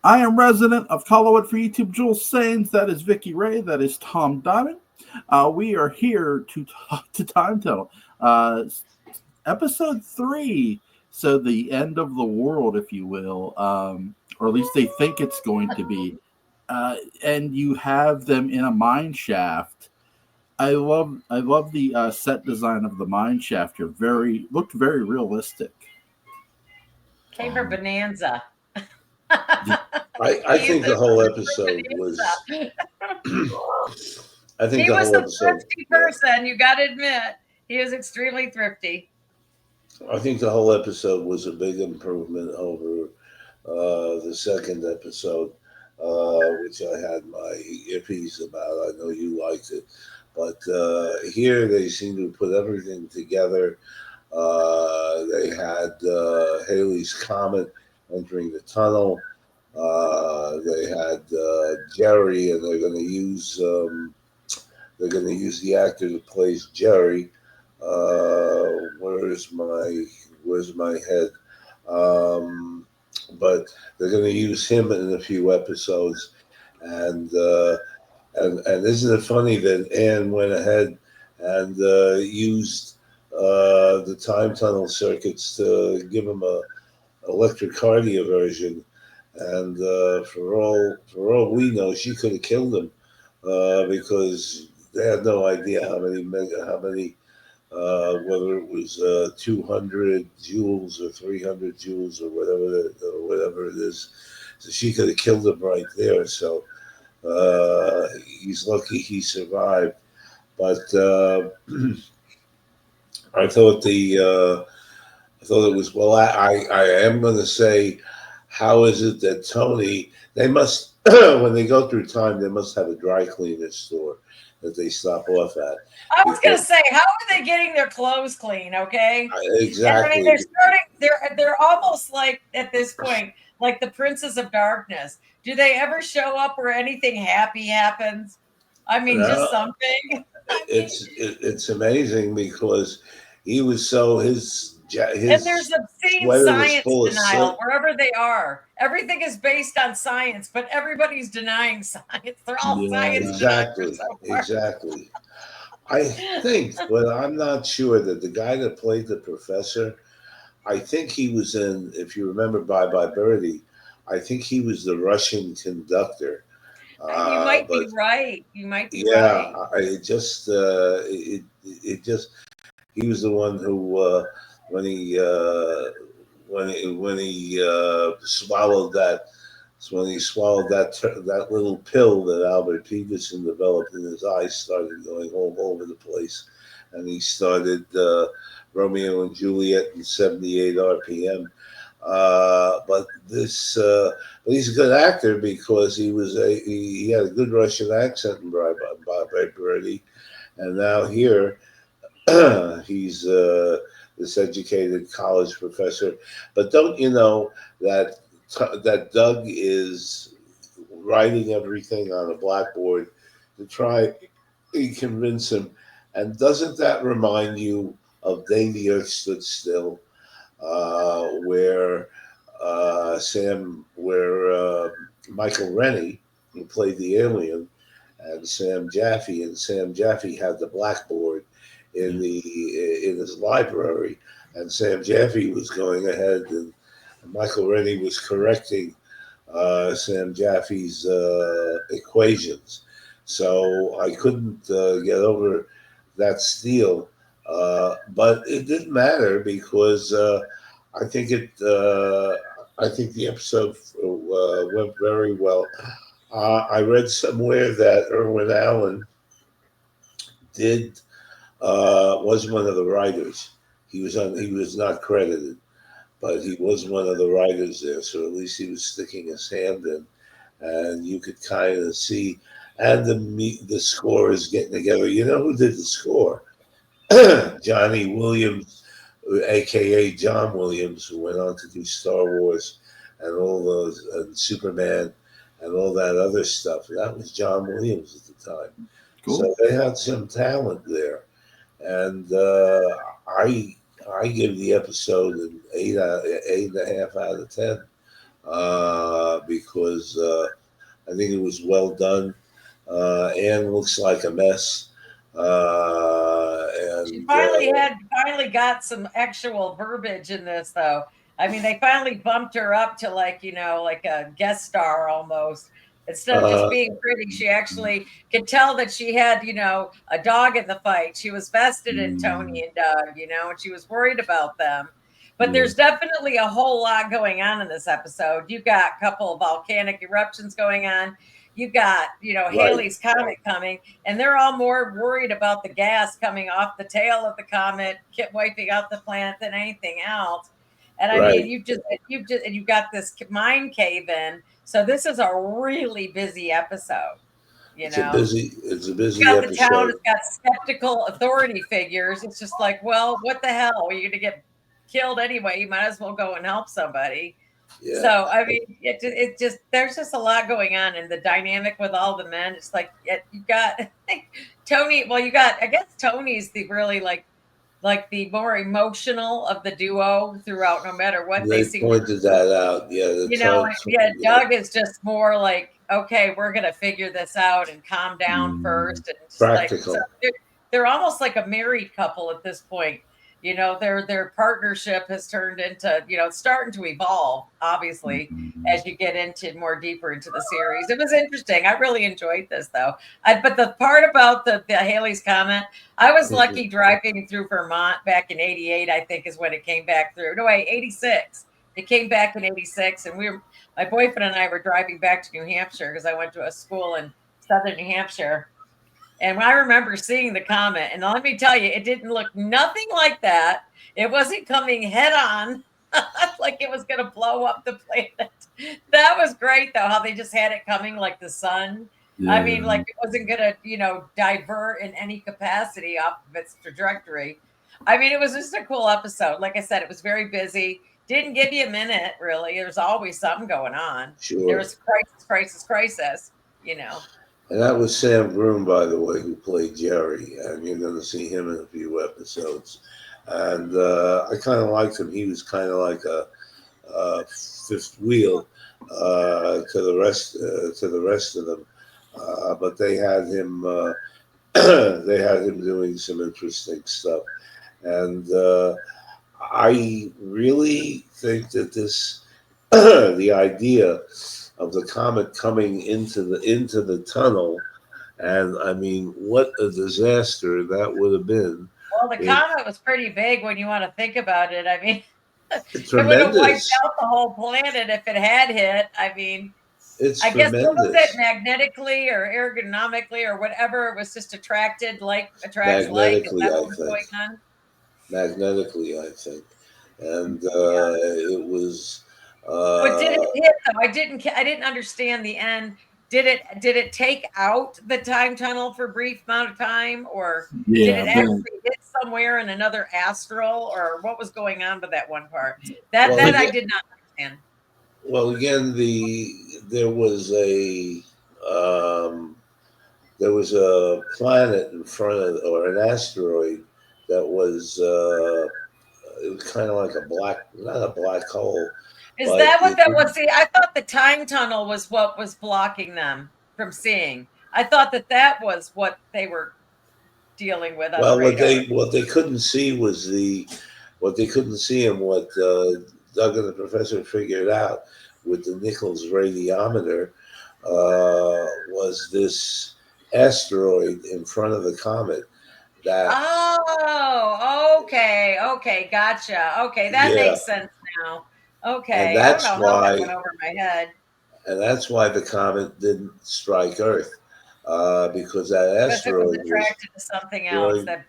I am resident of Collinwood for YouTube Jules Sains. That is Vickie Ray. That is Tom Diamond. We are here to talk to Time Tunnel. Episode 3. So the end of the world, if you will, or at least they think it's going to be. And you have them in a mine shaft. I love the set design of the mine shaft. You're looked very realistic. Came for Bonanza. I think the whole episode was. I think he the was whole a episode. thrifty person. You got to admit, he was extremely thrifty. I think the whole episode was a big improvement over the second episode, which I had my earpiece about. I know you liked it, but here they seem to put everything together. They had Haley's comet entering the tunnel. They had Jerry, and they're going to use the actor that plays Jerry. Where's my head? But they're going to use him in a few episodes, and isn't it funny that Anne went ahead and used the time tunnel circuits to give him a electrocardioversion, and for all we know, she could have killed him because they had no idea how many whether it was 200 joules or 300 joules or whatever it is. So she could have killed him right there. So he's lucky he survived. But I thought it was well. I am going to say, how is it that Tony? They must when they go through time, they must have a dry cleaner store that they stop off at. I was going to say, how are they getting their clothes clean? Okay, exactly. And they're almost like at this point, like the Princes of Darkness. Do they ever show up where anything happy happens? I mean, just something. It's amazing because he was so his and there's obscene science denial wherever they are. Everything is based on science, but everybody's denying science. They're all science exactly. Exactly. I think, but I'm not sure that the guy that played the professor, I think he was in, if you remember Bye Bye Birdie, I think he was the Russian conductor. You might be right. You might be right. Yeah, it just he was the one who when he swallowed that that little pill that Albert Peterson developed in his eyes, started going all over the place, and he started Romeo and Juliet in 78 RPM. But he's a good actor because he had a good Russian accent in Bye Bye Birdie, and now here he's this educated college professor. But don't you know that Doug is writing everything on a blackboard to try and convince him? And doesn't that remind you of Day the Earth Stood Still, where Michael Rennie, who played the alien, and Sam Jaffe had the blackboard in his library, and Sam Jaffe was going ahead, and Michael Rennie was correcting Sam Jaffe's equations. So I couldn't get over that steal, but it didn't matter because I think the episode went very well. I read somewhere that Irwin Allen was one of the writers. He was not credited, but he was one of the writers there. So at least he was sticking his hand in, and you could kind of see. And the score is getting together. You know who did the score? Johnny Williams, aka John Williams, who went on to do Star Wars and all those and Superman and all that other stuff. That was John Williams at the time. Cool. So they had some talent there, and I give the episode an 8.5 out of 10 because I think it was well done. Anne looks like a mess, She and finally got some actual verbiage in this, though. I mean, they finally bumped her up to like like a guest star almost. Instead of just uh, being pretty, she actually could tell that she had a dog in the fight. She was vested in Tony and Doug, and she was worried about them. But there's definitely a whole lot going on in this episode. You've got a couple of volcanic eruptions going on. You've got, right, Haley's comet coming, and they're all more worried about the gas coming off the tail of the comet, wiping out the planet than anything else. And I mean, right. and you've got this mine cave in. So this is a really busy episode. You know, It's a it's busy got the town. episode. It's got skeptical authority figures. It's just like, well, what the hell? You're going to get killed anyway. You might as well go and help somebody. Yeah, So I mean, it just there's just a lot going on, and the dynamic with all the men. It's like you got Tony. Well, you got I guess Tony's the really like the more emotional of the duo throughout. No matter what they they seem to pointed that out. Yeah, the talks. yeah, Yeah, Doug is just more like, okay, we're gonna figure this out and calm down first, and just like so practical. they're almost like a married couple at this point. Their partnership has turned into it's starting to evolve, obviously, as you get into more deeper into the series. It was interesting. I really enjoyed this though. But the part about the Haley's comment, I was Mhm. lucky driving through Vermont back in '88. I think is when it came back through. No, wait, '86. It came back in '86, and my boyfriend and I were driving back to New Hampshire because I went to a school in southern New Hampshire. And I remember seeing the comet, and let me tell you, it didn't look nothing like that. It wasn't coming head on like it was going to blow up the planet. That was great, though, how they just had it coming like the sun. I Yeah. mean, like it wasn't going to, divert in any capacity off of its trajectory. I mean, it was just a cool episode. Like I said, it was very busy. Didn't give you a minute, really. There's always something going on. There Sure. was crisis, you know. And that was Sam Groom, by the way, who played Jerry, and you're going to see him in a few episodes. And I kind of liked him. He was kind of like a fifth wheel to the rest of them. But they had him they had him doing some interesting stuff, and I really think that this the idea of the comet coming into the tunnel, and I mean, what a disaster that would have been. Well, the It, comet was pretty big when you want to think about it. I mean, it would have wiped tremendous. out the whole planet if it had hit. I mean, It's I guess what was it, tremendous. magnetically or ergonomically or whatever? It was just attracted, like attracts like. Is Magnetically, that I what was think. going on? Magnetically, I think, and Yeah. it was. But did Uh, it hit though? I didn't understand the end. Did it take out the time tunnel for a brief amount of time, or did Yeah, it then actually hit somewhere in another astral, or what was going on with that one part? That well, that I again, did not understand. there was um, a planet in front of, or an asteroid that was it was kind of like a black, not a black hole, Is but that what that was? See, I thought the time tunnel was what was blocking them from seeing. I thought that was what they were dealing with on the well, radar. what they couldn't see was what they couldn't see, and what Doug and the professor figured out with the Nichols radiometer was this asteroid in front of the comet that, Oh, okay, okay, gotcha. Okay, that yeah, makes sense now. and Okay, I don't know how that went over my head that's why the comet didn't strike Earth, because that because it was asteroid was attracted to something else. going, That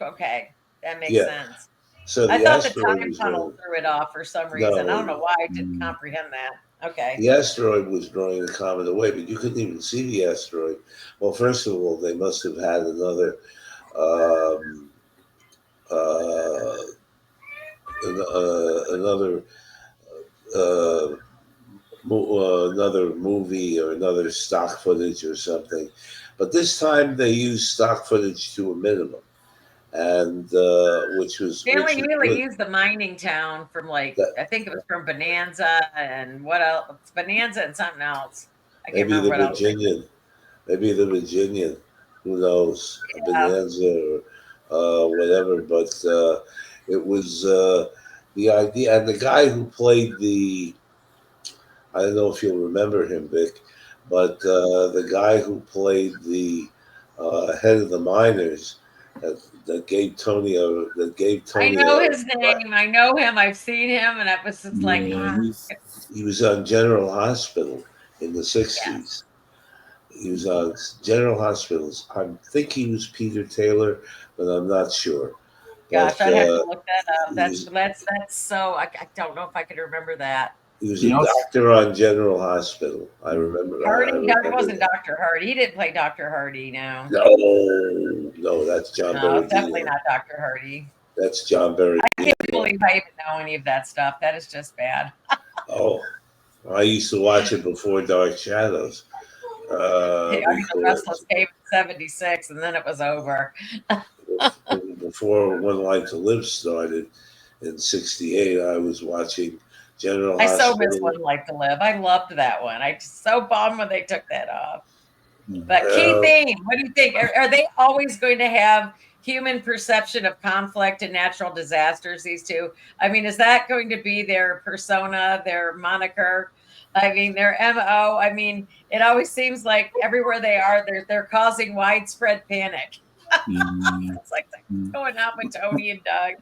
okay, that makes yeah. sense. So I the thought the asteroid time was tunnel going, threw it off for some reason. I don't know no, why I didn't comprehend that. Okay. the asteroid was drawing the comet away, but you couldn't even see the asteroid. Well, first of all, they must have had um, uh, another uh, another movie or another stock footage or something. But this time they used stock footage to a minimum. and which Stanley was Neely good. used the mining town from like That I think it was from Bonanza and what else? Bonanza and something else. I can't maybe remember the what else. Virginian, maybe the Virginian, who knows, a Yeah, Bonanza or whatever. But it was the idea, and the guy who played the I don't know if you'll remember him, Vic, but the guy who played the head of the miners that gave I Tony know a his name. I know him. I've seen him, and I was just like, Yeah, he's he was on General Hospital in the yes. 60s. He was on General Hospitals. I think he was Peter Taylor, but I'm not sure. But Gosh, I'd have to look that up. he was That's so. I don't know if I could remember that. he was he a also doctor on General Hospital. I remember. I Hardy, that remember wasn't that. Doctor Hardy. He didn't play Doctor Hardy. No, No, no, that's John no, it's definitely Berardino. not Doctor Hardy. That's John I can't Berardino. believe I even know any of that stuff. That is just bad. Oh, I used to watch it before Dark Shadows I mean, the because Restless came in '76, and then it was over. before One Life to Live started in '68, I was watching General I so miss Hospital. One Life to Live. I loved that one. I just so bummed when they took that off. mm, But key Uh, theme, what do you think? Are they always going to have human perception of conflict and natural disasters, these two? I mean, is that going to be their persona, their moniker? I mean, their MO. I mean, it always seems like everywhere they are, they're causing widespread panic. yeah, It's like what's mm, going on with Tony and Doug?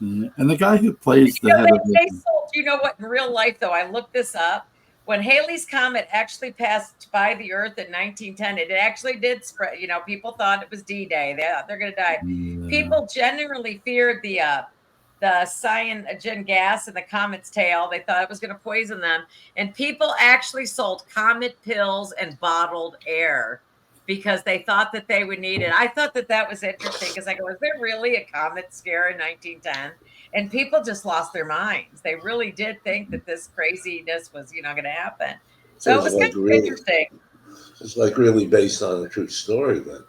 yeah. And the guy who plays the You know, head of the they sold, you know what, in real life, though, I looked this up. When Halley's Comet actually passed by the Earth in 1910, it actually did spread. You know, people thought it was D-Day. They're going to die. yeah, People generally feared the cyanogen gas in the comet's tail. They thought it was going to poison them. And people actually sold comet pills and bottled air because they thought that they would need it. I thought that that was interesting because I go, is there really a comet scare in 1910? And people just lost their minds. They really did think that this craziness was, going to happen. so So it was kind of interesting. it's like really based on a true story then.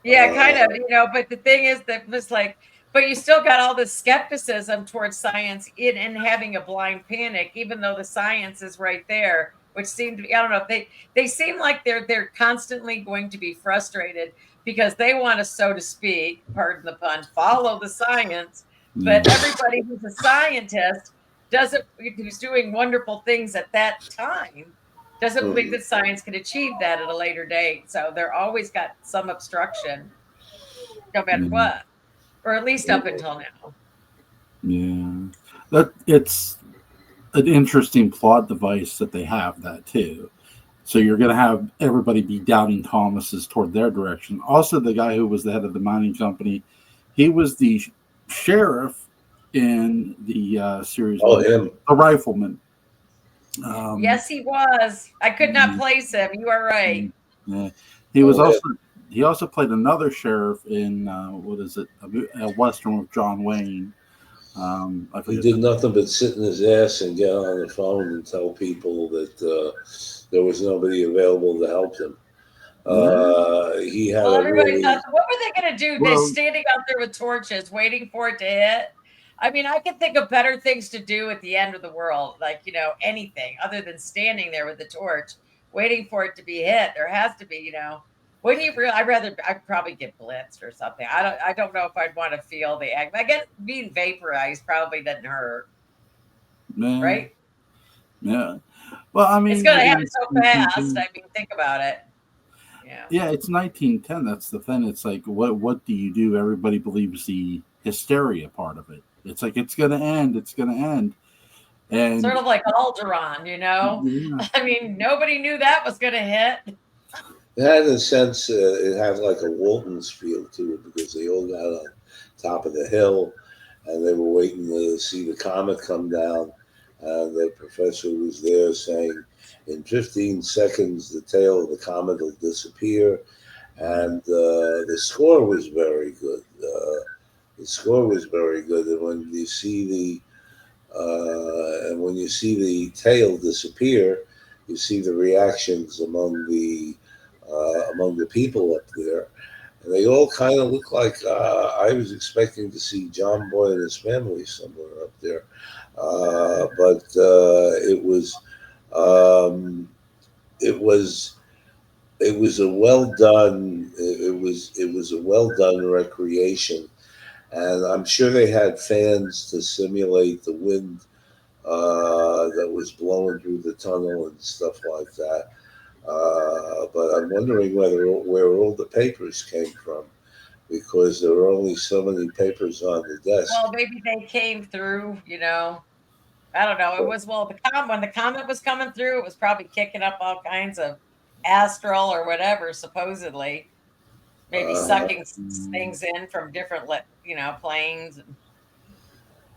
Yeah, kind of, Uh, but the thing is that was like, but you still got all this skepticism towards science in and having a blind panic, even though the science is right there, which seemed to be, I don't know, if they seem like they're constantly going to be frustrated because they want to, so to speak, pardon the pun, follow the science. But yeah, everybody who's a scientist doesn't who's doing wonderful things at that time doesn't believe mhm. that science can achieve that at a later date. So they're always got some obstruction, no matter yeah, what, or at least up until now. yeah. That it's an interesting plot device that they have that too. So you're going to have everybody be doubting Thomas's toward their direction. Also, the guy who was the head of the mining company, he was the sheriff in the series Oh, one, him. the rifleman. Um, Yes, he was. I could not place him. You are right. yeah. He was Oh, him. also he also played another sheriff in what is it, a western with John Wayne. I He forget did the nothing but sit in his ass and get on the phone and tell people that there was nobody available to help him. name. He had Well, a everybody really thought, what were they going to do? They're Well, standing out there with torches, waiting for it to hit. I mean, I could think of better things to do at the end of the world, like anything other than standing there with the torch, waiting for it to be hit. There has to be. Wouldn't you? I'd probably get blitzed or something. I don't know if I'd want to feel the act. I guess being vaporized probably doesn't hurt, yeah, right? yeah. Well, I It's mean, going to again, happen it's so fast. 1910. I mean, think about it. Yeah. Yeah, it's 1910. That's the thing. It's like, what do you do? Everybody believes the hysteria part of it. It's like it's going to end. It's going to end. Sort And of like Alderaan. yeah, I mean, nobody knew that was going to hit. it had a sense. It had like a Walton's feel to it because they all got on top of the hill and they were waiting to see the comet come down. And the professor was there saying, "In 15 seconds, the tail of the comet will disappear." And the score was very good. The score was very good, and when you see the tail disappear, you see the reactions among the people up there, And they all kind of look like I was expecting to see John Boy and his family somewhere up there, but um, it was it was a well done it was a well done recreation, and I'm sure they had fans to simulate the wind that was blowing through the tunnel and stuff like that. But I'm wondering where all the papers came from, because there were only so many papers on the desk. Well, maybe they came through, I don't know. It was, well, when the comet was coming through, it was probably kicking up all kinds of astral or whatever, supposedly. Maybe Uh, sucking Mm. things in from different, planes.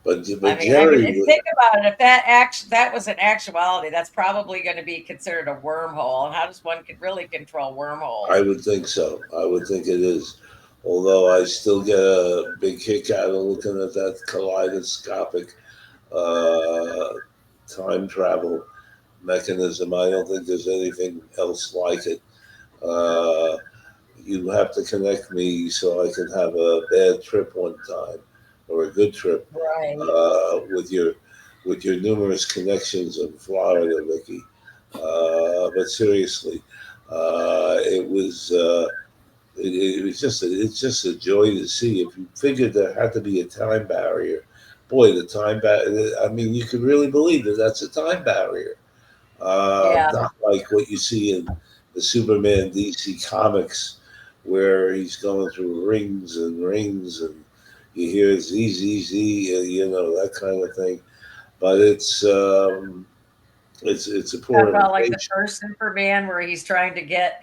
but I mean, Jerry, and think about it. If that was an actuality, that's probably going to be considered a wormhole. And how does one could really control I wormholes? would think so. I would think it is. Although I still get a big kick out of looking at that kaleidoscopic uh, time travel mechanism. I don't think there's anything else like it. Uh, you have to connect me so I can have a bad trip one time, or a good trip, Right. with your numerous connections in Florida, Vicky. But seriously, it was. It was it's just a joy to see. If you figured there had to be a time barrier, boy, the time barrier. I mean, you could really believe that that's a time barrier. Yeah. Not like what you see in the Superman DC comics, where he's going through rings and rings, and you hear Z Z Z, that kind of thing. But it's a Talk poor about like the imitation. first Superman where he's trying to get,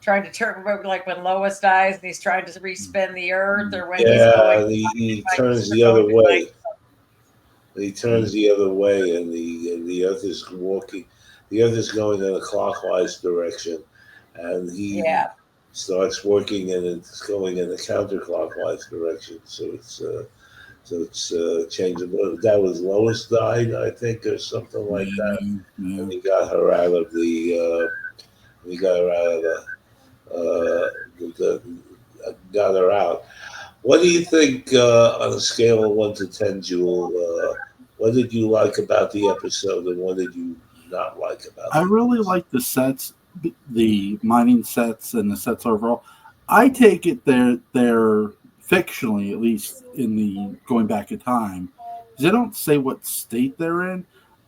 trying to turn, like when Lois dies and he's trying to respin the earth, Mm. or when he's going Yeah, to he find turns the other supposed way. like, He turns the other way, and the earth is walking. The earth is going in a clockwise direction, and he yeah. starts working, and it's going in a counterclockwise direction. So it's changeable. That was Lois died, I think, or something like that, Yeah, and yeah. he got her out of the. He got her out of the got her out. What do you think on a scale of 1 to 10, Jewel? What did you like about the episode, and what did you not like about I the really episode? like the sets, the mining sets, and the sets overall. I take it they're fictionally, at least in the going back in time, 'cause they don't say what state they're in.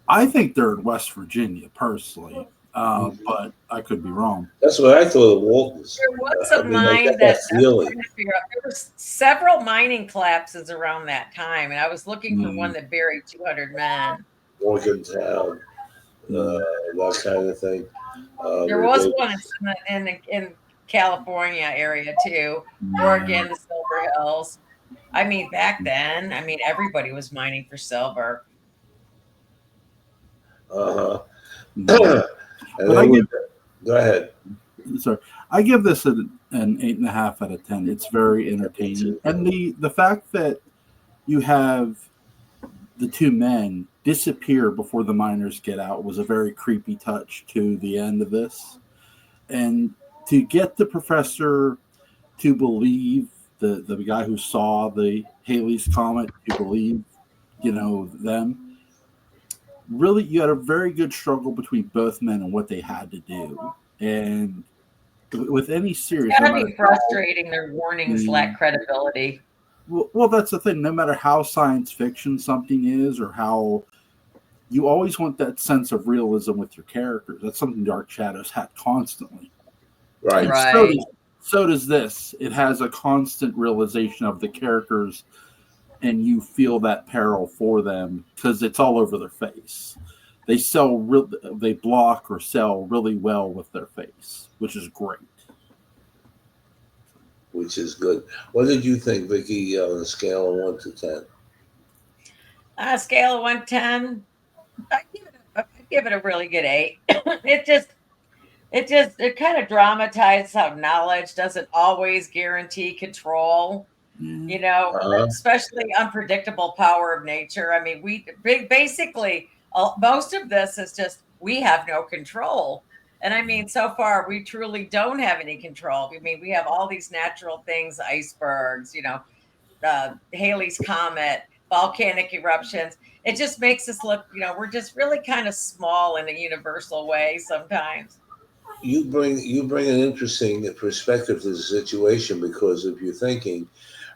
I think they're in West Virginia, personally, Mhm. but I could be wrong. That's what I thought of Walton's. There was I a mean, I mine get that that I was feeling. trying to figure out. There was several mining collapses around that time, and I was looking for one Mm, that buried 200 men. Morgantown, mm, that kind of thing. There Where was they, one in California area too, yeah, Oregon, the Silver Hills. I mean, back then, everybody was mining for silver. uh mm. huh. And But they I would give go ahead. sorry, I give this an 8.5 out of 10. It's very Me entertaining, too. and the fact that you have the two men disappear before the miners get out was a very creepy touch to the end of this. And to get the professor to believe the guy who saw the Haley's comet to believe, them, really you had a very good struggle between both men and what they had to do. And with any It's series, got no to matter be how frustrating. Their warnings mm, lack credibility. well, that's the thing. No matter how science fiction something is, or how you always want that sense of realism with your characters. That's something Dark Shadows had constantly, Right. and Right. so does this. It has a constant realization of the characters, and you feel that peril for them because it's all over their face. They block or sell really well with their face, which is great. Which is good. What did you think, Vicky, on a scale of 1 to 10? On a scale of 1 to 10, I'd give it a really good 8. it kind of dramatizes how knowledge doesn't always guarantee control, Yeah. Uh-huh. especially unpredictable power of nature. I mean, basically most of this is just we have no control. And I mean, so far, we truly don't have any control. I mean, we have all these natural things, icebergs, Haley's Comet, volcanic eruptions. It just makes us look, we're just really kind of small in a universal way sometimes. You bring an interesting perspective to the situation, because if you're thinking,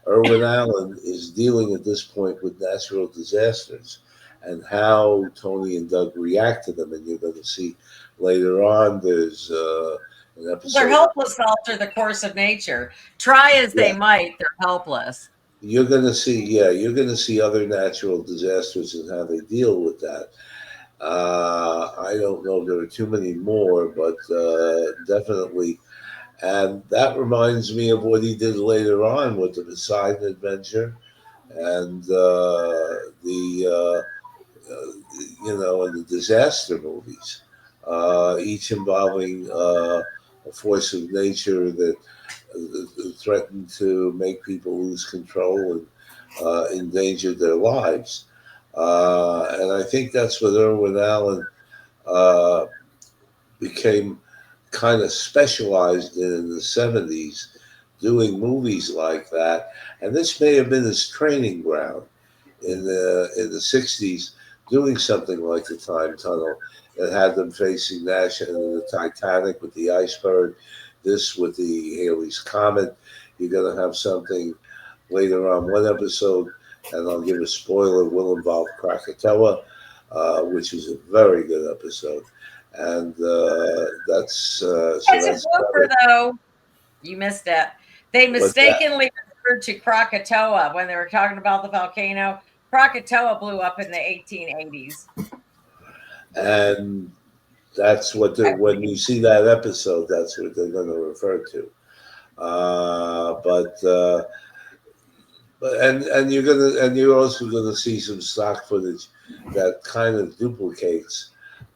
Irwin Allen is dealing at this point with natural disasters and how Tony and Doug react to them. And you're going to see later on there's an They're episode. helpless to alter the course of nature. Try as Yeah, they might, they're helpless. you're going to see other natural disasters and how they deal with that. I don't know if there are too many more, but definitely. And that reminds me of what he did later on with the Poseidon Adventure and and the disaster movies, each involving a force of nature that threatened to make people lose control and endanger their lives. And I think that's what Irwin Allen uh, became kind of specialized in the 70s, doing movies like that. And this may have been his training ground in the 60s, doing something like the Time Tunnel that had them facing Nash and the Titanic with the iceberg, this with the Haley's Comet. You're going to have something later on. One episode, and I'll give a spoiler, will involve Krakatoa, which is a very good episode. And It's a that's about blooper, it. though. You missed it. They What's that? mistakenly referred to Krakatoa when they were talking about the volcano. Krakatoa blew up in the 1880s. And that's what they're, when you see that episode, that's what they're going to refer to. But and you're also gonna see some stock footage that kind of duplicates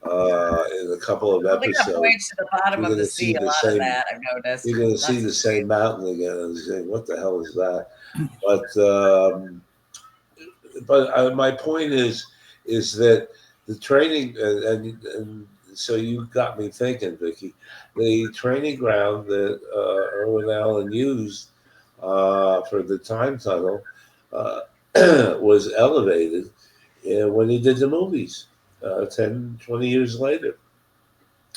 in a couple of Well, they got episodes. voyage to the bottom You're of the gonna see sea. A the lot of same. that I've noticed. You're gonna see That's the same mountain again, and saying, "What the hell is that?" But my point is that the training and so you got me thinking, Vicky. The training ground that Irwin Allen used for the time tunnel uh, was elevated when he did the movies 10, 20 years later.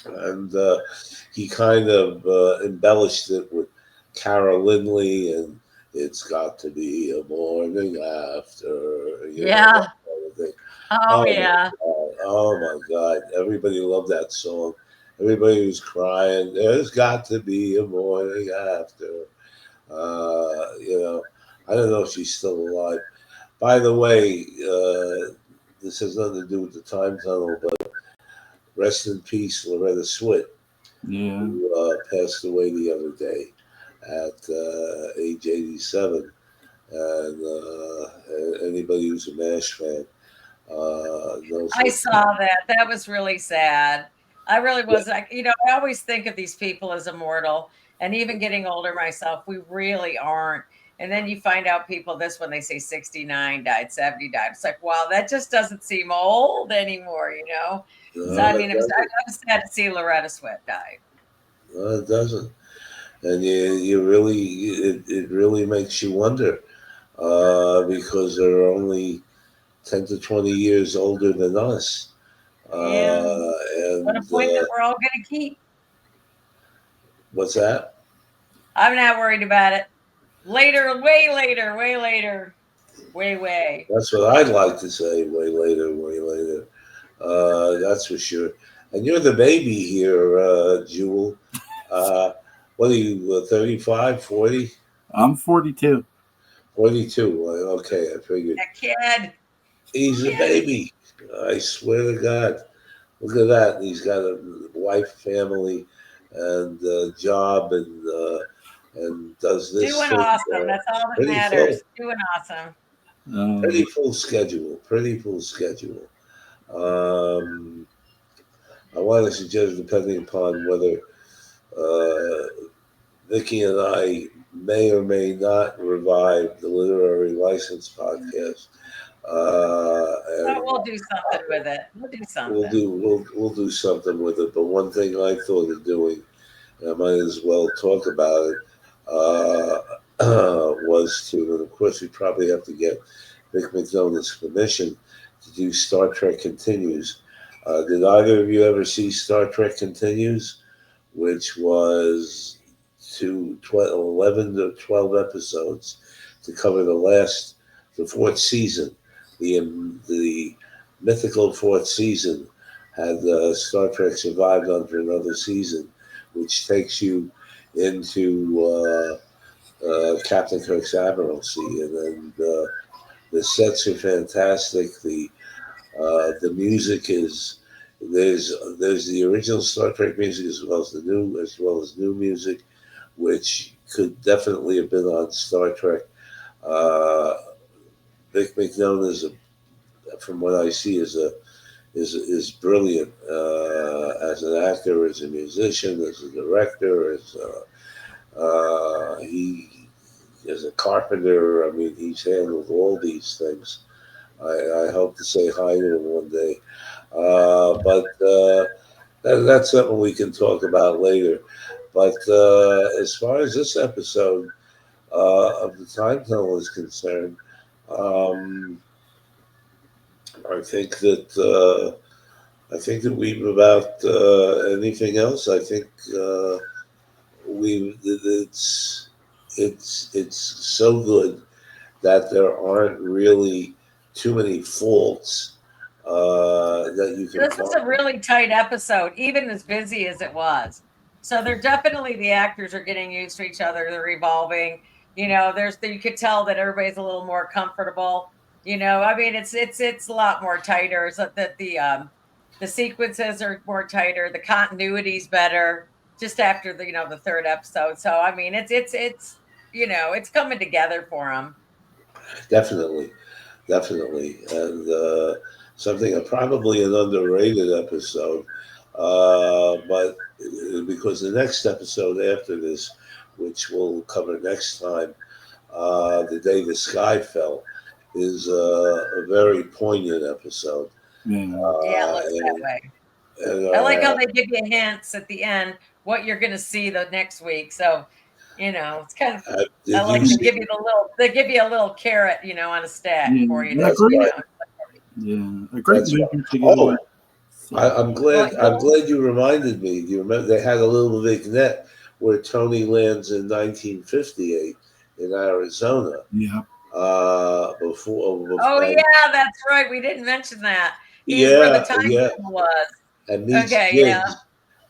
And he kind of embellished it with Carol Lindley and "It's Got to Be a Morning After," that yeah. kind of thing. Oh Oh my yeah. God. Oh my God. Everybody loved that song. Everybody was crying. "There's got to be a morning after." I don't know if she's still alive. By the way, this has nothing to do with the time tunnel, but rest in peace, Loretta Swit, Yeah. who passed away the other day at age 87. And anybody who's a MASH fan knows I what. saw that. That was really sad. I really Yeah, was like, I always think of these people as immortal. And even getting older myself, we really aren't. And then you find out people this when they say 69 died, 70 died. It's like, wow, that just doesn't seem old anymore. So I no, it mean, I doesn't. was sad to see Loretta Swit die. No, it doesn't. And you really, it really makes you wonder because they're only 10 to 20 years older than us. Yeah. An And appointment we're all going to keep. what's that? I'm not worried about it. Later, way later, way later, way, way. That's what I'd like to say. Way later, way later. That's for sure. And you're the baby here, Jewel. Uh, what are you, 35, 40? I'm 42. 42. Okay, I figured. That kid, He's a kid. baby. I swear to God. Look at that. He's got a wife, family, and job, and does this Doing thing. awesome. That's all that Pretty full. matters. Doing awesome. Pretty Um, full schedule. Pretty full schedule. Um, I want to suggest, depending upon whether Vickie and I may or may not revive the Literary License podcast. And So we'll do something with it. We'll do something. we'll do something with it. But one thing I thought of doing, and I might as well talk about it, was to, and of course we probably have to get Vic McDonald's permission to do Star Trek Continues. Did either of you ever see Star Trek Continues, which was 11 to 12 episodes to cover the fourth season? The mythical fourth season had Star Trek survived on for another season, which takes you into Captain Kirk's Admiralty, and the sets are fantastic. The music is there's the original Star Trek music as well as new music, which could definitely have been on Star Trek. Uh, Vic McDonald from what I see, is brilliant as an actor, as a musician, as a director, he as a carpenter. I mean, he's handled all these things. I hope to say hi to him one day. But that's something we can talk about later. But as far as this episode of the Time Tunnel is concerned, um, I think that we've about anything else. I think we it's so good that there aren't really too many faults that you can This was find. a really tight episode, even as busy as it was. So they're definitely the actors are getting used to each other. They're evolving. You could tell that everybody's a little more comfortable. I mean, it's a lot more tighter. So that the sequences are more tighter. The continuity's better. Just after the third episode. So I mean, it's coming together for them. Definitely, definitely, and something probably an underrated episode, but because the next episode after this, which we'll cover next time, the day the sky fell, is a very poignant episode. Yeah. Yeah, it Uh, looks that and, way. and I like how they give you hints at the end what you're going to see the next week. So, it's kind of I did you like to see? give you they give you a little carrot, on a stack Yeah. for you And a to, That's great, right. yeah, a great That's right. movie to go Oh, with. So, I'm well, glad. I'm glad you reminded me. Do you remember they had a little vignette where Tony lands in 1958 in Arizona? yeah. oh And yeah, that's right. We didn't mention that. He's where the yeah, time yeah, tunnel was. and meets Okay, yeah. Jiggs,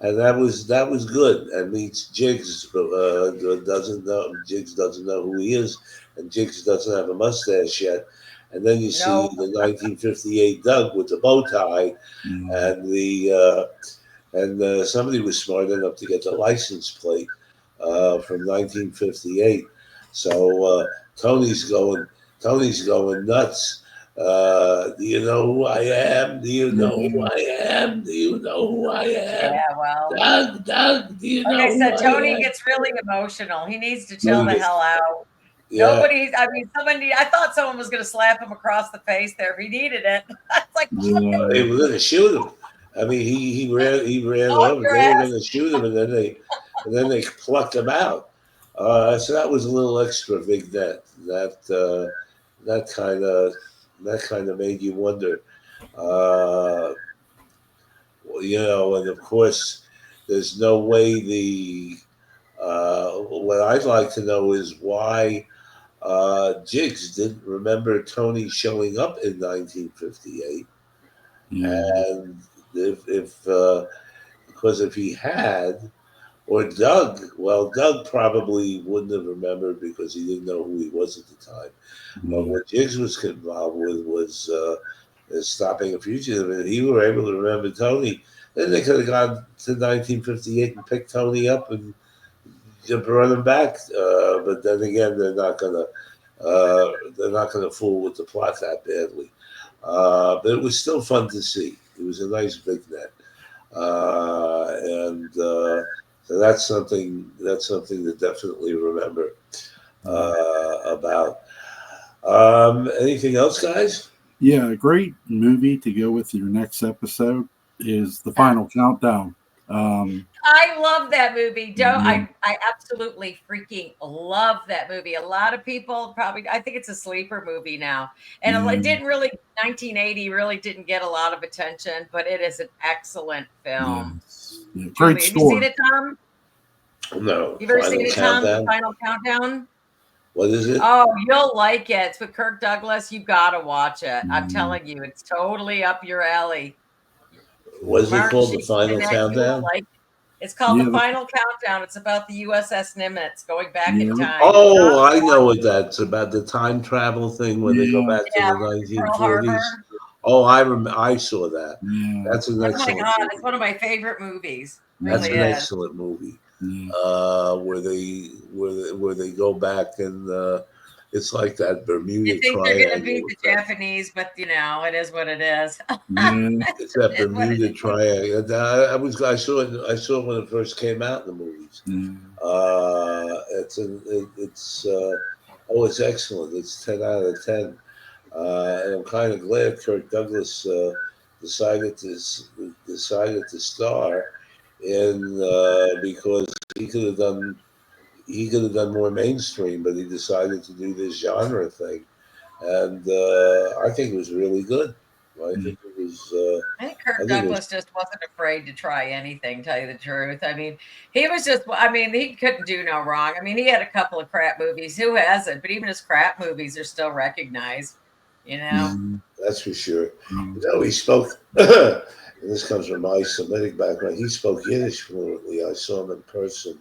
and that was good. And meets Jiggs, but doesn't know Jiggs doesn't know who he is, and Jiggs doesn't have a mustache yet. And then you see No, the 1958 Doug with the bow tie, Yeah. and somebody was smart enough to get the license plate from 1958. So Tony's going, Tony's going nuts. Do you know who I am? Do you know who Yeah. I am? Do you know who I am? yeah. Well, Doug, do you like know I who said, I Tony am? gets really emotional. He needs to No, chill he the gets, hell out. yeah, Nobody. I mean, somebody. I thought someone was going to slap him across the face there if he needed it. It's like, they Yeah. were going to shoot him. I mean, he ran off over. your They were going ass. to shoot him, and then they plucked him out. So that was a little extra big that that kind of that kind of made you wonder. Uh, and of course, there's no way the. What I'd like to know is why Jiggs didn't remember Tony showing up in 1958, Yeah. and because if he had, or Doug, well, Doug probably wouldn't have remembered because he didn't know who he was at the time. But Yeah. what Jiggs was involved with was stopping a fugitive, and he were able to remember Tony. Then they could have gone to 1958 and picked Tony up and brought him back. But then again, they're not gonna fool with the plot that badly. But it was still fun to see. It was a nice big net, and so that's something to definitely remember Yeah. about. Anything else, guys? Yeah, a great movie to go with your next episode is The Final Countdown. Um, I love that movie. Don't yeah, I absolutely freaking love that movie. A lot of people probably I think it's a sleeper movie now. And it yeah, didn't really 1980 really didn't get a lot of attention, but it is an excellent film. yes, yeah, great Truly. Have you seen story. it, Tom? No, You've ever seen Final it, Tom? The Countdown. Final Countdown? What is it? Oh, you'll like it. It's with Kirk Douglas. You gotta watch it. I'm Mm, telling you, it's totally up your alley. What is it Martin called? The Sheen's in Final it. You will Countdown. like it. It's called yeah, The Final Countdown. It's about the USS Nimitz going back in yeah, time. You Oh, gotta I know watch what that's about. The time travel thing where they go yeah, back to Yeah, the Pearl 1940s. Harbor. Oh, I saw that. yeah, That's an Oh my excellent God, it's movie. one of my favorite movies. That's Really yeah, an is. excellent movie. yeah, Where they go back and it's like that You Bermuda think they're gonna beat Triangle the effect. Japanese, but it is what it is. yeah, It's that It is what it Bermuda is. Triangle. I saw it when it first came out in the movies. yeah. It's excellent. It's 10 out of 10. And I'm kind of glad Kirk Douglas decided to decided to star in because he could have done he could have done more mainstream, but he decided to do this genre thing, and I think it was really good. I Yeah. think it was. I think I Kirk think it was. Douglas just wasn't afraid to try anything, tell you the truth. I mean, he was just, I mean, he couldn't do no wrong. I mean, he had a couple of crap movies. Who hasn't? But even his crap movies are still recognized, you know? Yeah, That's for sure. yeah. He spoke. And this comes from my Semitic background. He spoke Yiddish fluently. I saw him in person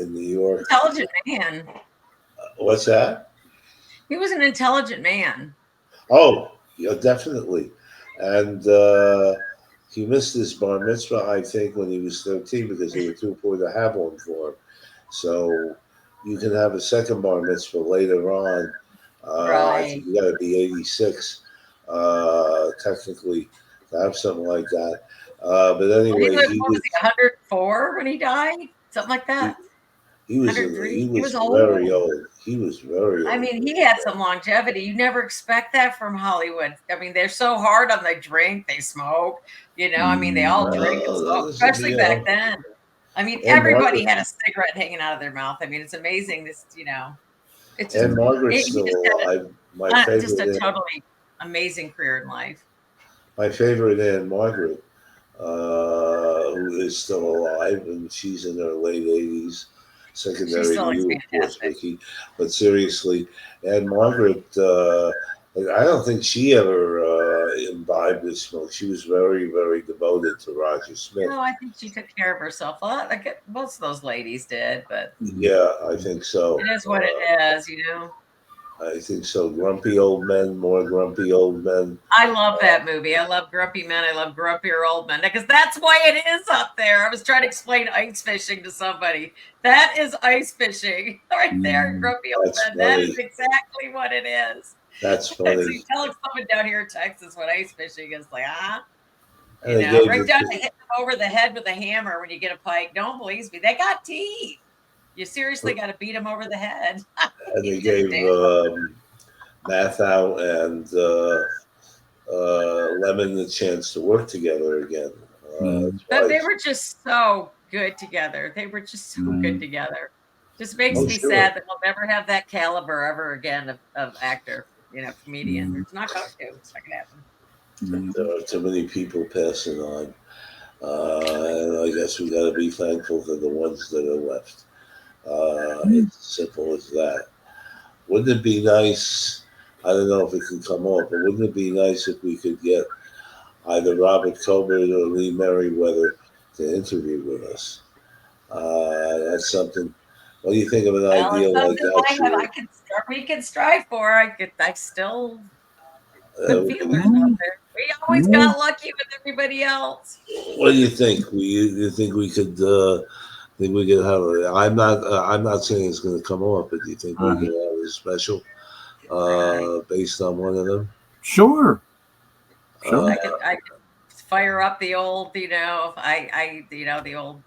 in New York. Intelligent man. What's that? He was an intelligent man. Oh, yeah, definitely. And he missed his bar mitzvah, I think, when he was 13 because they were too poor to have one for him. So you can have a second bar mitzvah later on. I think Right. you got to be 86 technically to have something like that. But Well, he anyway, lived, what was he, 104 when he died? Something like he, that. he 103. He was was very old. old. He was very I old. mean, he had some longevity. You never expect that from Hollywood. I mean, they're so hard on the drink, they smoke, I mean, they all drink and smoke, Well, especially back then. I mean, and everybody Margaret had a cigarette hanging out of their mouth. I mean, it's amazing. It's just, and Margaret's he still just alive. had just a totally amazing career in life. My favorite Aunt Margaret, who is still alive, and she's in her late 80s. She Secondary to still looks you, of course, fantastic. Vickie. But seriously, Aunt Margaret, I don't think she ever imbibed this smoke. She was very, very devoted to Roger Smith. No, I think she took care of herself. A lot, like most of those ladies did, but Yeah, I think so. it is what it is. I think so. Grumpy old men, more grumpy old men. I love that movie. I love grumpy men. I love grumpier old men because that's why it is up there. I was trying to explain ice fishing to somebody. That is ice fishing right there, Mm, grumpy old That's men. That is funny. exactly what it is. That's So you funny. tell someone down here in Texas what ice fishing is like, And they gave right it. down to hit them over the head with a hammer when you get a pike. Don't believe me. They got teeth. You seriously got to beat them over the head. And they You just gave damn. Mathau and Lemon the chance to work together again. mm, That's But why. they were just so good together. They were just so good mm, together. Just makes Oh, me sure. sad that we'll never have that caliber ever again of actor, comedian. mm, It's not going to. It's not going to happen. mm. There are too many people passing on. And I guess we got to be thankful for the ones that are left. It's simple as that. Wouldn't it be nice? I don't know if it can come off, but wouldn't it be nice if we could get either Robert Colbert or Lee Merriweather to interview with us? That's something. What do you think of an Well, idea it's like something that, I Sheila? could we can strive for. I still put We feelers can, out Mm, there. We always mm, got lucky with everybody else. what do you think? You think we could? Think we could have? I'm not saying it's going to come off, but do you think we uh, could have a special Right. based on one of them? sure, Uh, sure. I could fire up the old, the old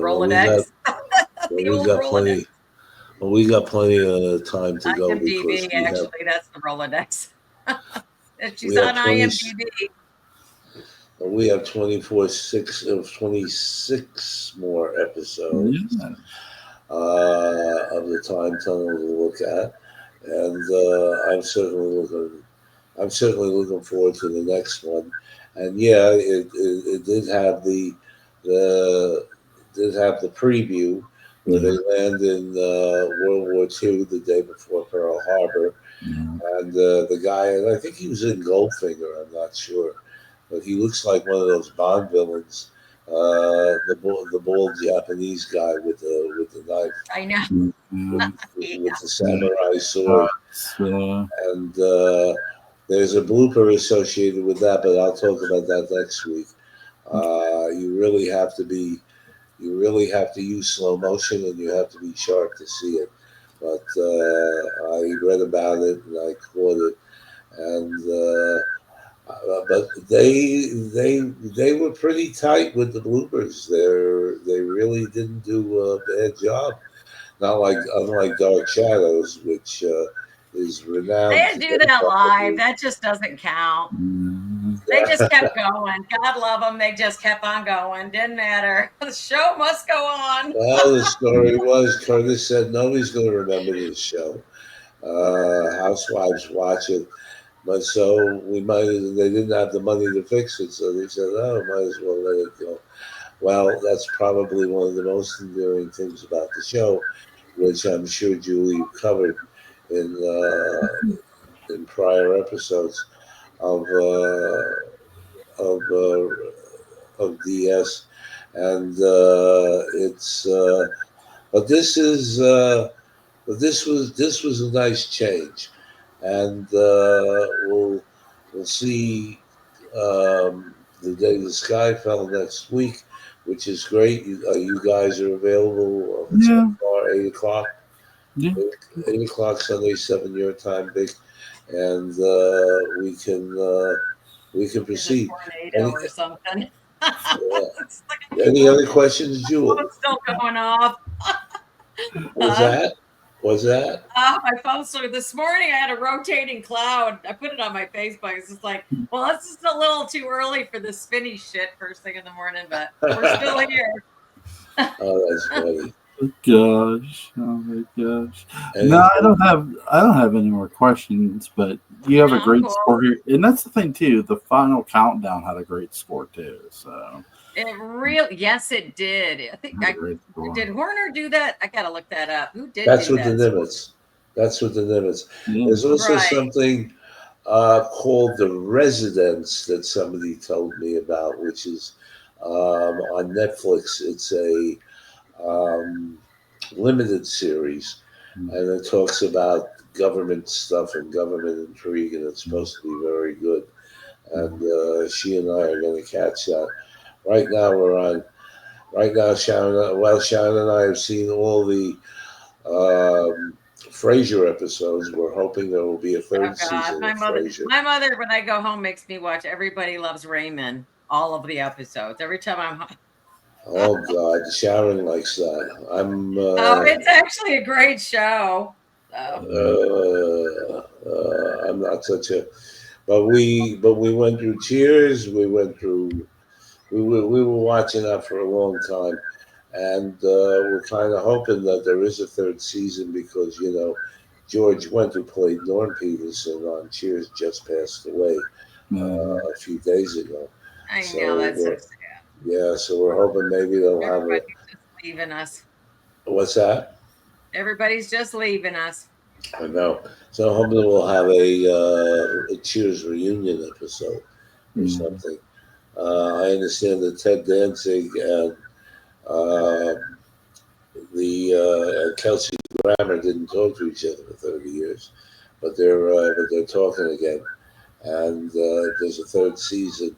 well, we got Rolodex. well, The we old got Rolodex. plenty. Well, we got plenty of time to go because IMDb, actually, that's the Rolodex. we She's have on 20 IMDb. we have 26 more episodes Yeah. of the time tunnel to look at, and I'm certainly looking forward to the next one. And yeah, it did have the did have the preview where they Yeah. land in World War II the day before Pearl Harbor, Yeah. and the guy, and I think he was in Goldfinger, I'm not sure, but he looks like one of those Bond villains. The bald Japanese guy with the knife, I know. Yeah. with the Yeah. samurai sword, Hotz, yeah. and there's a blooper associated with that, but I'll talk about that next week. You really have to use slow motion, and you have to be sharp to see it. But I read about it and I caught it, and but they were pretty tight with the bloopers. They really didn't do a bad job. Not like unlike Dark Shadows, which is They renowned didn't for do their that live. buffet. That just doesn't count. Mm. They just kept going. God love them. They just kept on going. Didn't matter. The show must go on. Well, the story was Curtis said nobody's going to remember this show. Housewives watch it, but so we might. They didn't have the money to fix it, so they said, "Oh, might as well let it go." Well, that's probably one of the most endearing things about the show, which I'm sure Julie covered in prior episodes of of DS, and it's but this was a nice change, and we'll see the day the sky fell next week, which is great. You guys are available. It's Yeah. far 8 o'clock. Yeah. 8 o'clock Sunday, 7 your time, big, and we can There's a proceed. tornado Any, or something. It's any like other questions, Jewel? phone's still going off. Was that? Was that? My phone started this morning. I had a rotating cloud. I put it on my Facebook. It's just like, well, it's just a little too early for this spinny shit first thing in the morning, but we're still here. Oh, that's funny. Gosh, oh my gosh! No, Anything? I don't have any more questions. But you have a I'm great cool. score here, and that's the thing too. The final countdown had a great score too. So It really, yes, it did. I think had a great score. did Horner do that? I gotta look that up. Who did That's do with the that? Nimitz. That's with the Nimitz. Yeah. There's also Right. something called The Residence that somebody told me about, which is on Netflix. It's a limited series, and it talks about government stuff and government intrigue, and it's supposed to be very good. And she and I are going to catch that. Right now, we're on. Right now, Sharon. Well, Sharon and I have seen all the Frasier episodes. We're hoping there will be a Oh third God, season of Frasier. my mother, when I go home, makes me watch Everybody Loves Raymond, all of the episodes. Every time I'm home. Oh God, Sharon likes that. Oh, it's actually a great show. I'm not such a, but we went through Cheers. We were watching that for a long time, and we're kind of hoping that there is a third season because George Wendt, who played Norm Peterson on Cheers, just passed away a few days ago. I So know, that's so we're, sad. yeah, so we're hoping maybe they'll have a. Everybody's just leaving us. What's that? Everybody's just leaving us. I know. So hopefully we'll have a Cheers reunion episode or something. I understand that Ted Danzig and the Kelsey Grammer didn't talk to each other for 30 years, but they're talking again. And if there's a third season,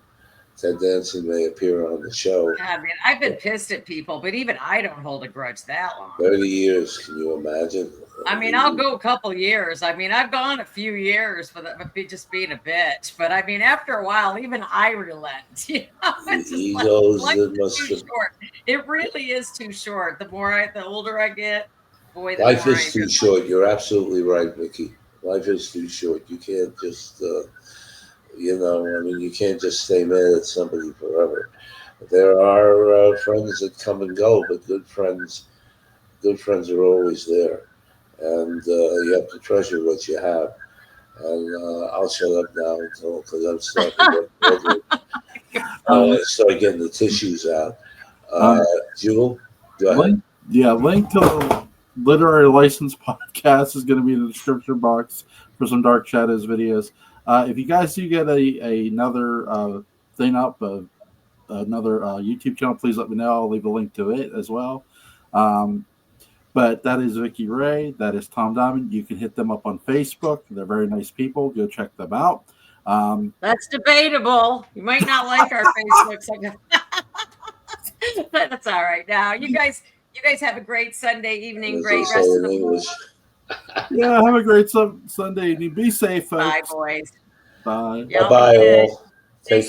Ted Danzig may appear on the show. God, man, I've been pissed at people, but even I don't hold a grudge that long. 30 years, can you imagine? I mean, I'll go a couple years. I mean, I've gone a few years for just being a bitch. But I mean, after a while, even I relent. You know, it's just Egos life that is must too have. short. It really is too short. The older I get, boy, the Life more is too short. You're absolutely right, Vickie. Life is too short. You can't just, I mean, you can't just stay mad at somebody forever. There are friends that come and go, but good friends are always there, and you have to treasure what you have. And I'll shut up now until because I'm starting to get bored. Uh, Start getting the tissues out. Uh, uh, Jewel, go ahead. link to the literary license podcast is going to be in the description box for some Dark Shadows videos. If you guys do get another thing up, another YouTube channel, please let me know. I'll leave a link to it as well. But that is Vickie Ray. That is Tom Diamond. You can hit them up on Facebook. They're very nice people. Go check them out. That's debatable. You might not like our Facebook, but that's all right. Now, you guys have a great Sunday evening. As they Great say rest of in the English. Yeah, have a great Sunday evening. Be safe, folks. Bye, boys. Bye. Y'all Bye be bye, good. all. Stay Take